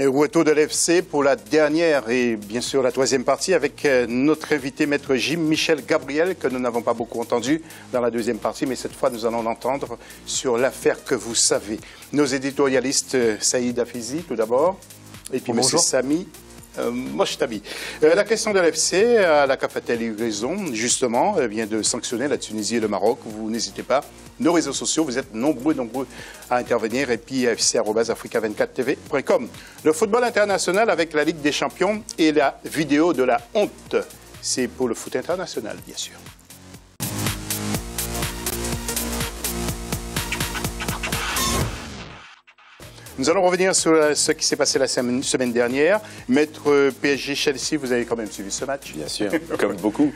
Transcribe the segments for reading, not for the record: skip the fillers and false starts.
Et au retour de l'FC pour la dernière et bien sûr la troisième partie avec notre invité maître Jim Michel Gabriel que nous n'avons pas beaucoup entendu dans la deuxième partie, mais cette fois nous allons l'entendre sur l'affaire que vous savez. Nos éditorialistes Saïd Hafizi tout d'abord et puis M. Sami Mochtabi. La question de l'FC, la CAF a-t-elle eu raison? Justement, elle vient de sanctionner la Tunisie et le Maroc. Vous n'hésitez pas. Nos réseaux sociaux, vous êtes nombreux à intervenir. Et puis, fc@africa24tv.com. Le football international avec la Ligue des Champions et la vidéo de la honte. C'est pour le foot international, bien sûr. Nous allons revenir sur ce qui s'est passé la semaine dernière. Maître PSG-Chelsea, vous avez quand même suivi ce match? Bien sûr, comme beaucoup.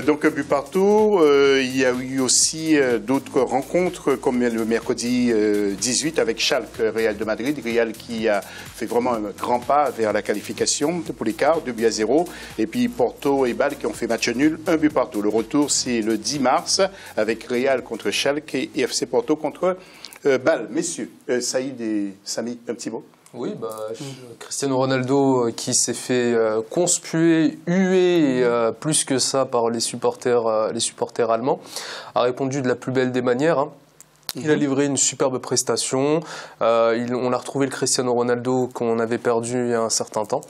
Donc un but partout. Il y a eu aussi d'autres rencontres, comme le mercredi 18 avec Schalke, Real de Madrid. Real qui a fait vraiment un grand pas vers la qualification pour l'écart, 2-0. Et puis Porto et Bâle qui ont fait match nul, un but partout. Le retour, c'est le 10 mars avec Real contre Schalke et FC Porto contre Bâle. Messieurs, Saïd et Sami, un petit mot? Oui, Cristiano Ronaldo qui s'est fait conspuer, huer plus que ça par les supporters allemands, a répondu de la plus belle des manières. Hein. Il a livré une superbe prestation. On a retrouvé le Cristiano Ronaldo qu'on avait perdu il y a un certain temps.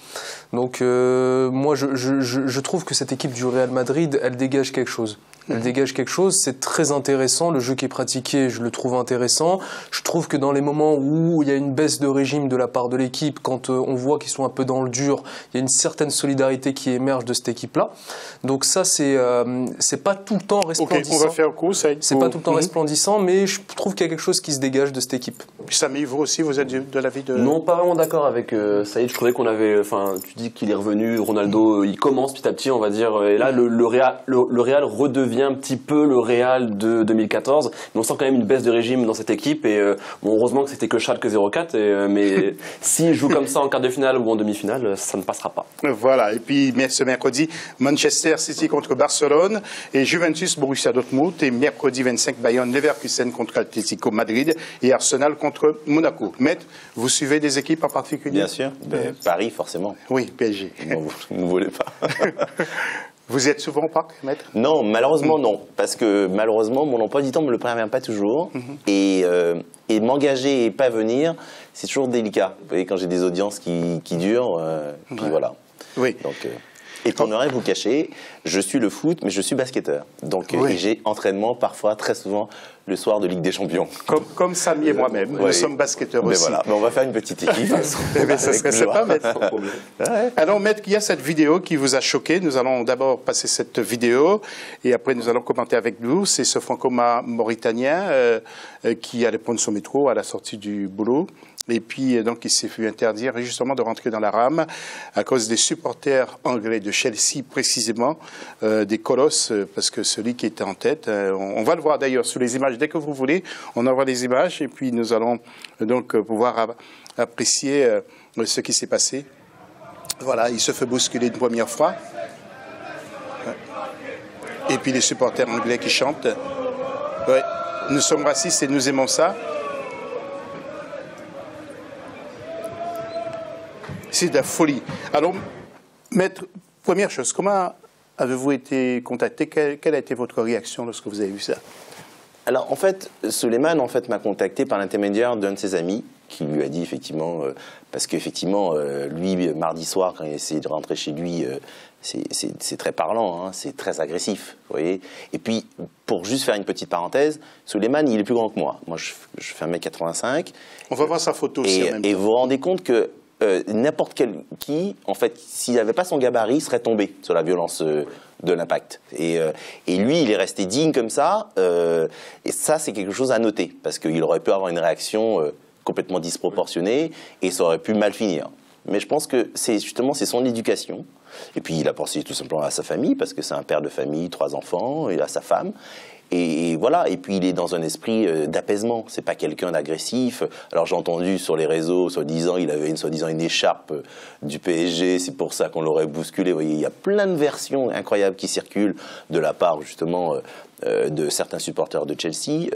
Donc moi, je trouve que cette équipe du Real Madrid, elle dégage quelque chose. Elle dégage quelque chose, c'est très intéressant. Le jeu qui est pratiqué, je le trouve intéressant. Je trouve que dans les moments où il y a une baisse de régime de la part de l'équipe, quand on voit qu'ils sont un peu dans le dur, il y a une certaine solidarité qui émerge de cette équipe-là. Donc ça, c'est pas tout le temps resplendissant. Ok, on va faire un coup, Saïd. C'est pas tout le temps resplendissant, mais je trouve qu'il y a quelque chose qui se dégage de cette équipe. Samy, vous aussi, vous êtes de l'avis de... Non, pas vraiment d'accord avec Saïd. Je trouvais qu'on avait... Enfin, tu dis qu'il est revenu, Ronaldo, il commence petit à petit, on va dire. Et là, le Real redevient un petit peu le Real de 2014, mais on sent quand même une baisse de régime dans cette équipe et heureusement que c'était que Schalke 04, mais s'il joue comme ça en quart de finale ou en demi-finale, ça ne passera pas. Voilà, et puis ce mercredi, Manchester City contre Barcelone et Juventus Borussia Dortmund et mercredi 25, Bayern Leverkusen contre Atlético Madrid et Arsenal contre Monaco. Maître, vous suivez des équipes en particulier? Bien sûr, Paris forcément. Oui, PSG. Non, vous ne voulez pas. Vous êtes souvent au parc, Maître? Non, malheureusement non, parce que malheureusement mon emploi du temps ne me le permet pas toujours et m'engager et pas venir, c'est toujours délicat. Vous voyez, quand j'ai des audiences qui durent, puis voilà. Oui. Donc, et pour ne rien vous cacher, je suis le foot, mais je suis basketteur. Donc et j'ai entraînement parfois, très souvent, le soir de Ligue des Champions. Comme Samy et moi-même, nous sommes basketteurs aussi. Voilà. Mais on va faire une petite équipe. Ça serait sympa, Maître. Alors, Maître, il y a cette vidéo qui vous a choqué. Nous allons d'abord passer cette vidéo et après nous allons commenter avec vous. C'est ce franco-mauritanien qui allait prendre son métro à la sortie du boulot. Et puis, donc, il s'est fait interdire justement de rentrer dans la rame à cause des supporters anglais de Chelsea, précisément, des Colosses, parce que celui qui était en tête, on va le voir d'ailleurs sur les images dès que vous voulez, on envoie les images et puis nous allons donc pouvoir apprécier ce qui s'est passé. Voilà, il se fait bousculer une première fois. Et puis les supporters anglais qui chantent. Ouais, nous sommes racistes et nous aimons ça. C'est de la folie. Alors, Maître, première chose, comment avez-vous été contacté? Quelle a été votre réaction lorsque vous avez vu ça? Alors, en fait, Suleiman m'a contacté par l'intermédiaire d'un de ses amis qui lui a dit effectivement, parce qu'effectivement, lui, mardi soir, quand il essayait de rentrer chez lui, c'est très parlant, hein, c'est très agressif, vous voyez. Et puis, pour juste faire une petite parenthèse, Suleiman, il est plus grand que moi. Moi, je fais 1m85. On va voir sa photo aussi en même temps. Et vous vous rendez compte que n'importe qui, en fait, s'il n'avait pas son gabarit, serait tombé sur la violence de l'impact. Et lui, il est resté digne comme ça. Et ça, c'est quelque chose à noter, parce qu'il aurait pu avoir une réaction complètement disproportionnée et ça aurait pu mal finir. Mais je pense que c'est son éducation. Et puis, il a pensé tout simplement à sa famille, parce que c'est un père de famille, 3 enfants, et à sa femme. Et voilà, et puis il est dans un esprit d'apaisement, c'est pas quelqu'un d'agressif. Alors j'ai entendu sur les réseaux, soi-disant, il avait soi-disant une écharpe du PSG, c'est pour ça qu'on l'aurait bousculé. Vous voyez, il y a plein de versions incroyables qui circulent de la part justement de certains supporters de Chelsea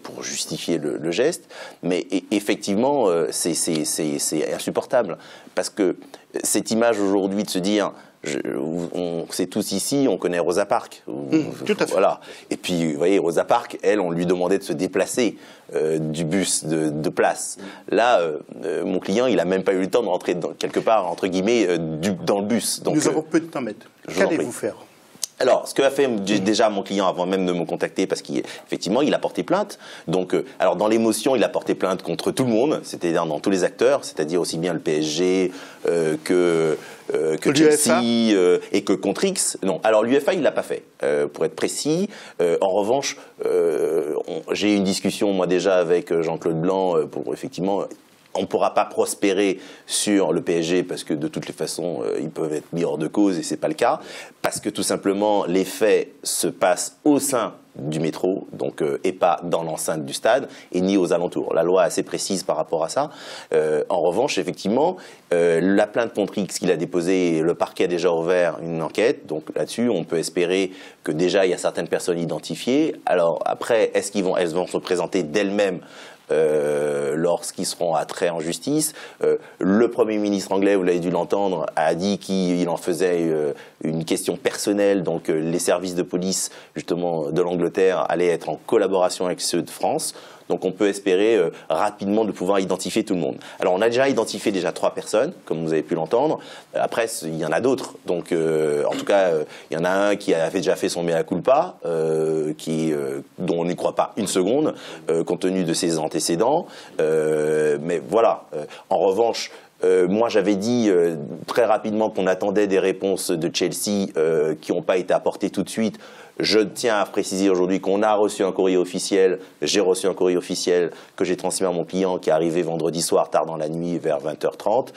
pour justifier le geste. Mais effectivement, c'est insupportable. Parce que cette image aujourd'hui de se dire... on sait tous ici, on connaît Rosa Parks. Tout à fait. Voilà. Et puis, vous voyez, Rosa Parks, elle, on lui demandait de se déplacer du bus de place. Là, mon client, il n'a même pas eu le temps de rentrer quelque part, entre guillemets, dans le bus. Donc, nous avons peu de temps, maître. Qu'allez-vous faire? Alors, ce que a fait déjà mon client avant même de me contacter, parce qu'effectivement, il a porté plainte. Donc, alors dans l'émotion, il a porté plainte contre tout le monde, c'est-à-dire dans tous les acteurs, c'est-à-dire aussi bien le PSG que Chelsea et que contre X. Non, alors l'UEFA, il l'a pas fait, pour être précis. En revanche, j'ai eu une discussion moi déjà avec Jean-Claude Blanc pour effectivement. On ne pourra pas prospérer sur le PSG parce que de toutes les façons, ils peuvent être mis hors de cause et ce n'est pas le cas. Parce que tout simplement, les faits se passent au sein du métro, donc, et pas dans l'enceinte du stade, et ni aux alentours. La loi est assez précise par rapport à ça. En revanche, effectivement, la plainte contre X qu'il a déposée, le parquet a déjà ouvert une enquête. Donc là-dessus, on peut espérer que déjà, il y a certaines personnes identifiées. Alors après, elles vont se présenter d'elles-mêmes lorsqu'ils seront à trait en justice. Le Premier ministre anglais, vous l'avez dû l'entendre, a dit qu'il en faisait une question personnelle, donc les services de police justement de l'Angleterre allaient être en collaboration avec ceux de France. Donc on peut espérer rapidement de pouvoir identifier tout le monde. Alors on a déjà identifié 3 personnes, comme vous avez pu l'entendre. Après, il y en a d'autres. Donc en tout cas, il y en a un qui avait déjà fait son mea culpa, dont on n'y croit pas une seconde, compte tenu de ses antécédents. Mais voilà. En revanche, moi, j'avais dit très rapidement qu'on attendait des réponses de Chelsea qui n'ont pas été apportées tout de suite. Je tiens à préciser aujourd'hui qu'on a reçu un courrier officiel, j'ai reçu un courrier officiel que j'ai transmis à mon client qui est arrivé vendredi soir, tard dans la nuit, vers 20h30,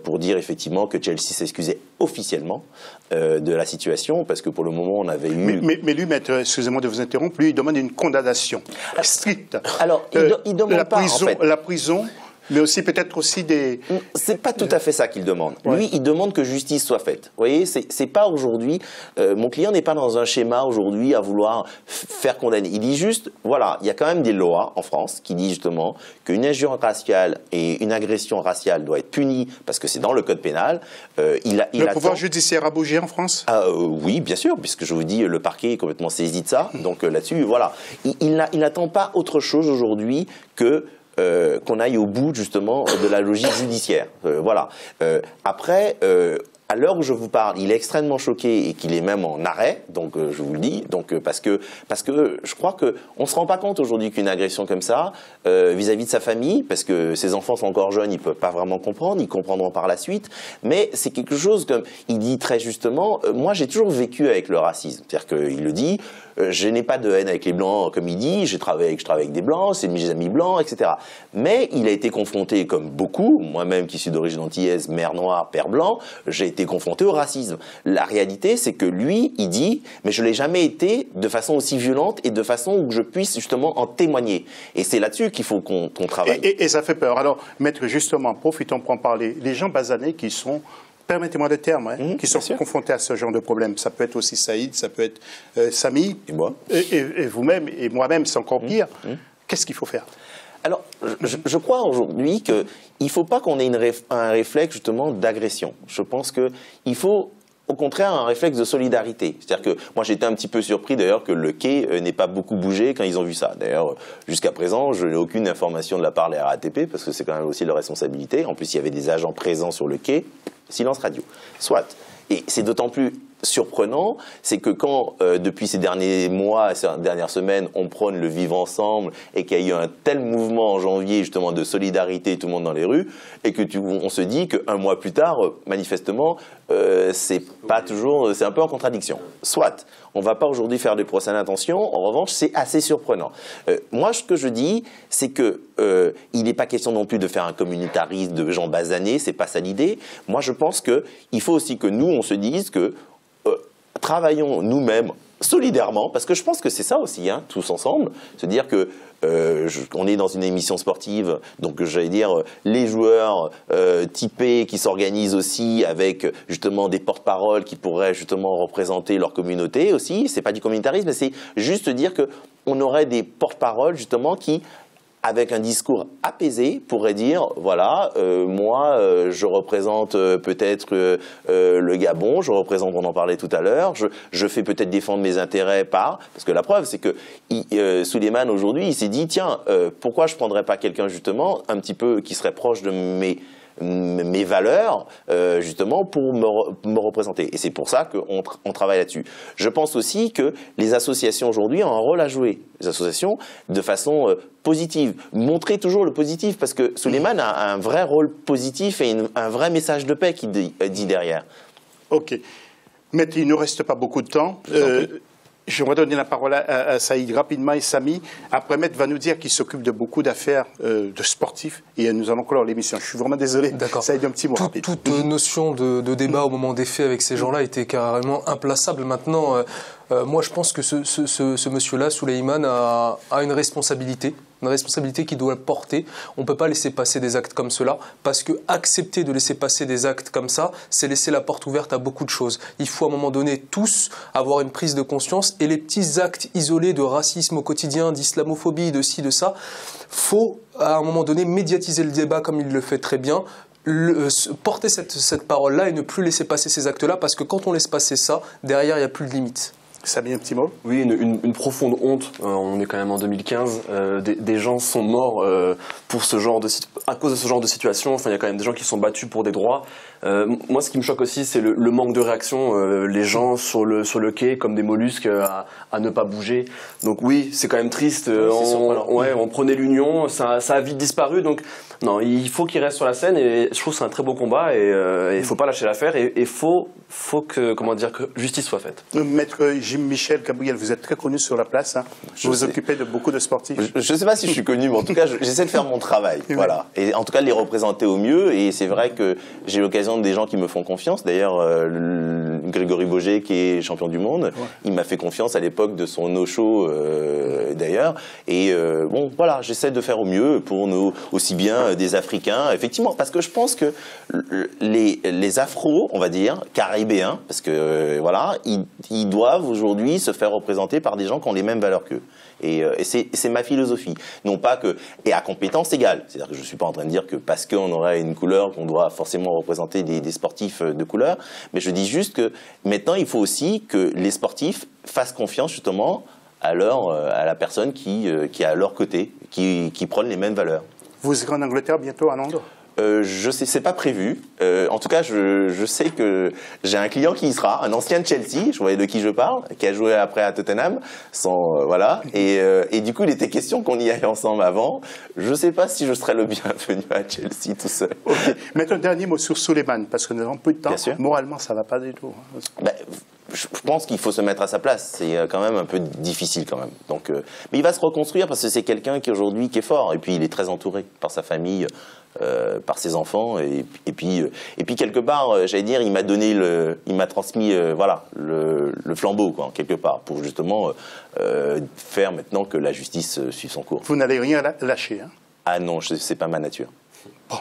pour dire effectivement que Chelsea s'excusait officiellement de la situation, parce que pour le moment, on avait eu... Mais lui, maître, excusez-moi de vous interrompre, lui, il demande une condamnation stricte. Alors, il demande pas, en fait. La prison... Mais aussi peut-être aussi des... C'est pas tout à fait ça qu'il demande. Ouais. Lui, il demande que justice soit faite. Vous voyez, c'est pas aujourd'hui... mon client n'est pas dans un schéma aujourd'hui à vouloir faire condamner. Il dit juste, voilà, il y a quand même des lois en France qui disent justement qu'une injure raciale et une agression raciale doit être punie parce que c'est dans le code pénal. Le pouvoir judiciaire a bougé en France? Oui, bien sûr, puisque je vous dis, le parquet est complètement saisi de ça. Donc là-dessus, voilà. Il n'attend pas autre chose aujourd'hui que... qu'on aille au bout justement de la logique judiciaire. Voilà. Après, à l'heure où je vous parle, il est extrêmement choqué et qu'il est même en arrêt, donc je vous le dis, donc parce que je crois que on se rend pas compte aujourd'hui qu'une agression comme ça vis-à-vis de sa famille, parce que ses enfants sont encore jeunes, ils peuvent pas vraiment comprendre, ils comprendront par la suite, mais c'est quelque chose comme il dit très justement. Moi, j'ai toujours vécu avec le racisme, c'est-à-dire qu'il le dit. Je n'ai pas de haine avec les Blancs, comme il dit, je travaille avec des Blancs, c'est mes amis blancs, etc. Mais il a été confronté, comme beaucoup, moi-même qui suis d'origine antillaise, mère noire, père blanc, j'ai été confronté au racisme. La réalité, c'est que lui, il dit, mais je ne l'ai jamais été de façon aussi violente et de façon où je puisse justement en témoigner. Et c'est là-dessus qu'il faut qu'on travaille. Et ça fait peur. Alors, maître, justement, profitons pour en parler. Les gens basanés qui sont... Permettez-moi le terme, qui sont confrontés à ce genre de problème. Ça peut être aussi Saïd, ça peut être Samy. Et moi. Et vous-même, et moi-même, c'est encore pire. Qu'est-ce qu'il faut faire? Alors, je crois aujourd'hui qu'il ne faut pas qu'on ait un réflexe justement d'agression. Je pense qu'il faut... Au contraire, un réflexe de solidarité. C'est-à-dire que moi, j'étais un petit peu surpris d'ailleurs que le quai n'ait pas beaucoup bougé quand ils ont vu ça. D'ailleurs, jusqu'à présent, je n'ai aucune information de la part de la RATP parce que c'est quand même aussi leur responsabilité. En plus, il y avait des agents présents sur le quai. Silence radio. Soit. Et c'est d'autant plus surprenant, c'est que quand, depuis ces derniers mois, ces dernières semaines, on prône le vivre ensemble et qu'il y a eu un tel mouvement en janvier, justement, de solidarité, tout le monde dans les rues, et que on se dit qu'un mois plus tard, manifestement, c'est pas toujours, c'est un peu en contradiction. Soit, on va pas aujourd'hui faire des procès d'intention, en revanche, c'est assez surprenant. Moi, ce que je dis, c'est que il n'est pas question non plus de faire un communautarisme de gens basanés, c'est pas ça l'idée. Moi, je pense qu'il faut aussi que nous, on se dise que travaillons nous-mêmes solidairement, parce que je pense que c'est ça aussi, hein, tous ensemble, se dire que on est dans une émission sportive, donc j'allais dire les joueurs typés qui s'organisent aussi avec justement des porte-paroles qui pourraient justement représenter leur communauté aussi. C'est pas du communautarisme, mais c'est juste dire que on aurait des porte-paroles justement qui, avec un discours apaisé, pourrait dire, voilà, moi, je représente peut-être le Gabon, je représente, on en parlait tout à l'heure, je fais peut-être défendre mes intérêts parce que la preuve, c'est que Souleymane, aujourd'hui, il s'est dit, tiens, pourquoi je ne prendrais pas quelqu'un, justement, un petit peu qui serait proche de mes valeurs, justement, pour me représenter. Et c'est pour ça qu'on travaille là-dessus. Je pense aussi que les associations aujourd'hui ont un rôle à jouer. Les associations, de façon positive. Montrer toujours le positif, parce que Souleymane a un vrai rôle positif et un vrai message de paix qu'il dit derrière. Ok. Maître, il ne nous reste pas beaucoup de temps. J'aimerais donner la parole à Saïd rapidement et Samy. Après, Maître va nous dire qu'il s'occupe de beaucoup d'affaires de sportifs et nous allons clore l'émission. Je suis vraiment désolé. D'accord. Saïd, un petit mot rapide. Toute notion de débat au moment des faits avec ces gens-là était carrément implaçable. Maintenant, moi, je pense que ce monsieur-là, Souleymane, a une responsabilité qu'il doit porter. On ne peut pas laisser passer des actes comme cela, parce que accepter de laisser passer des actes comme ça, c'est laisser la porte ouverte à beaucoup de choses. Il faut à un moment donné tous avoir une prise de conscience, et les petits actes isolés de racisme au quotidien, d'islamophobie, de ci, de ça, faut à un moment donné médiatiser le débat comme il le fait très bien, porter cette parole-là et ne plus laisser passer ces actes-là, parce que quand on laisse passer ça, derrière il n'y a plus de limites. Ça a mis un petit mot? Oui, une profonde honte. On est quand même en 2015. Des gens sont morts pour à cause de ce genre de situation. Enfin, il y a quand même des gens qui sont battus pour des droits. Moi, ce qui me choque aussi, c'est le manque de réaction. Les gens sur le quai, comme des mollusques, à ne pas bouger. Donc oui, c'est quand même triste. On prenait l'union, ça a vite disparu. Donc non, il faut qu'il reste sur la scène. Et je trouve que c'est un très beau combat. Et il ne faut pas lâcher l'affaire. Et il faut que justice soit faite. Maître Michel Gabriel, vous êtes très connu sur la place. Hein. Vous vous occupez de beaucoup de sportifs. Je ne sais pas si je suis connu, mais en tout cas, j'essaie de faire mon travail. Voilà. Et en tout cas, de les représenter au mieux. Et c'est vrai que j'ai l'occasion des gens qui me font confiance. D'ailleurs, Grégory Boger, qui est champion du monde, il m'a fait confiance à l'époque de son no-show, d'ailleurs. Et bon, voilà, j'essaie de faire au mieux pour nous, aussi bien des Africains, effectivement, parce que je pense que les Afro, on va dire, caribéens, parce que voilà, ils doivent aujourd'hui se faire représenter par des gens qui ont les mêmes valeurs qu'eux. Et c'est ma philosophie. Non pas que, et à compétence égale. C'est-à-dire que je ne suis pas en train de dire que parce qu'on aurait une couleur, qu'on doit forcément représenter des sportifs de couleur, mais je dis juste que maintenant, il faut aussi que les sportifs fassent confiance justement à la personne qui est à leur côté, qui prône les mêmes valeurs. Vous irez en Angleterre bientôt, à Londres? Je sais, c'est pas prévu. En tout cas, je sais que j'ai un client qui y sera, un ancien de Chelsea, je voyais de qui je parle, qui a joué après à Tottenham, voilà. Et du coup, il était question qu'on y aille ensemble avant. Je sais pas si je serais le bienvenu à Chelsea tout seul. Okay. Mettons un dernier mot sur Souleymane, parce que nous avons peu de temps. Bien sûr. Moralement, ça va pas du tout. Ben, je pense qu'il faut se mettre à sa place. C'est quand même un peu difficile quand même. Donc, mais il va se reconstruire parce que c'est quelqu'un qui aujourd'hui qui est fort. Et puis il est très entouré par sa famille, par ses enfants. Et puis quelque part, j'allais dire, il m'a transmis voilà le flambeau quoi, quelque part pour justement faire maintenant que la justice suive son cours. Vous n'allez rien lâcher. Hein? Ah non, c'est pas ma nature. Bon,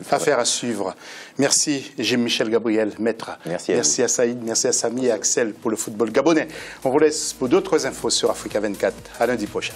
affaire à suivre. Merci, Michel Gabriel, maître. Merci à Saïd, merci à Samy et à Axel pour le football gabonais. On vous laisse pour d'autres infos sur Africa 24. À lundi prochain.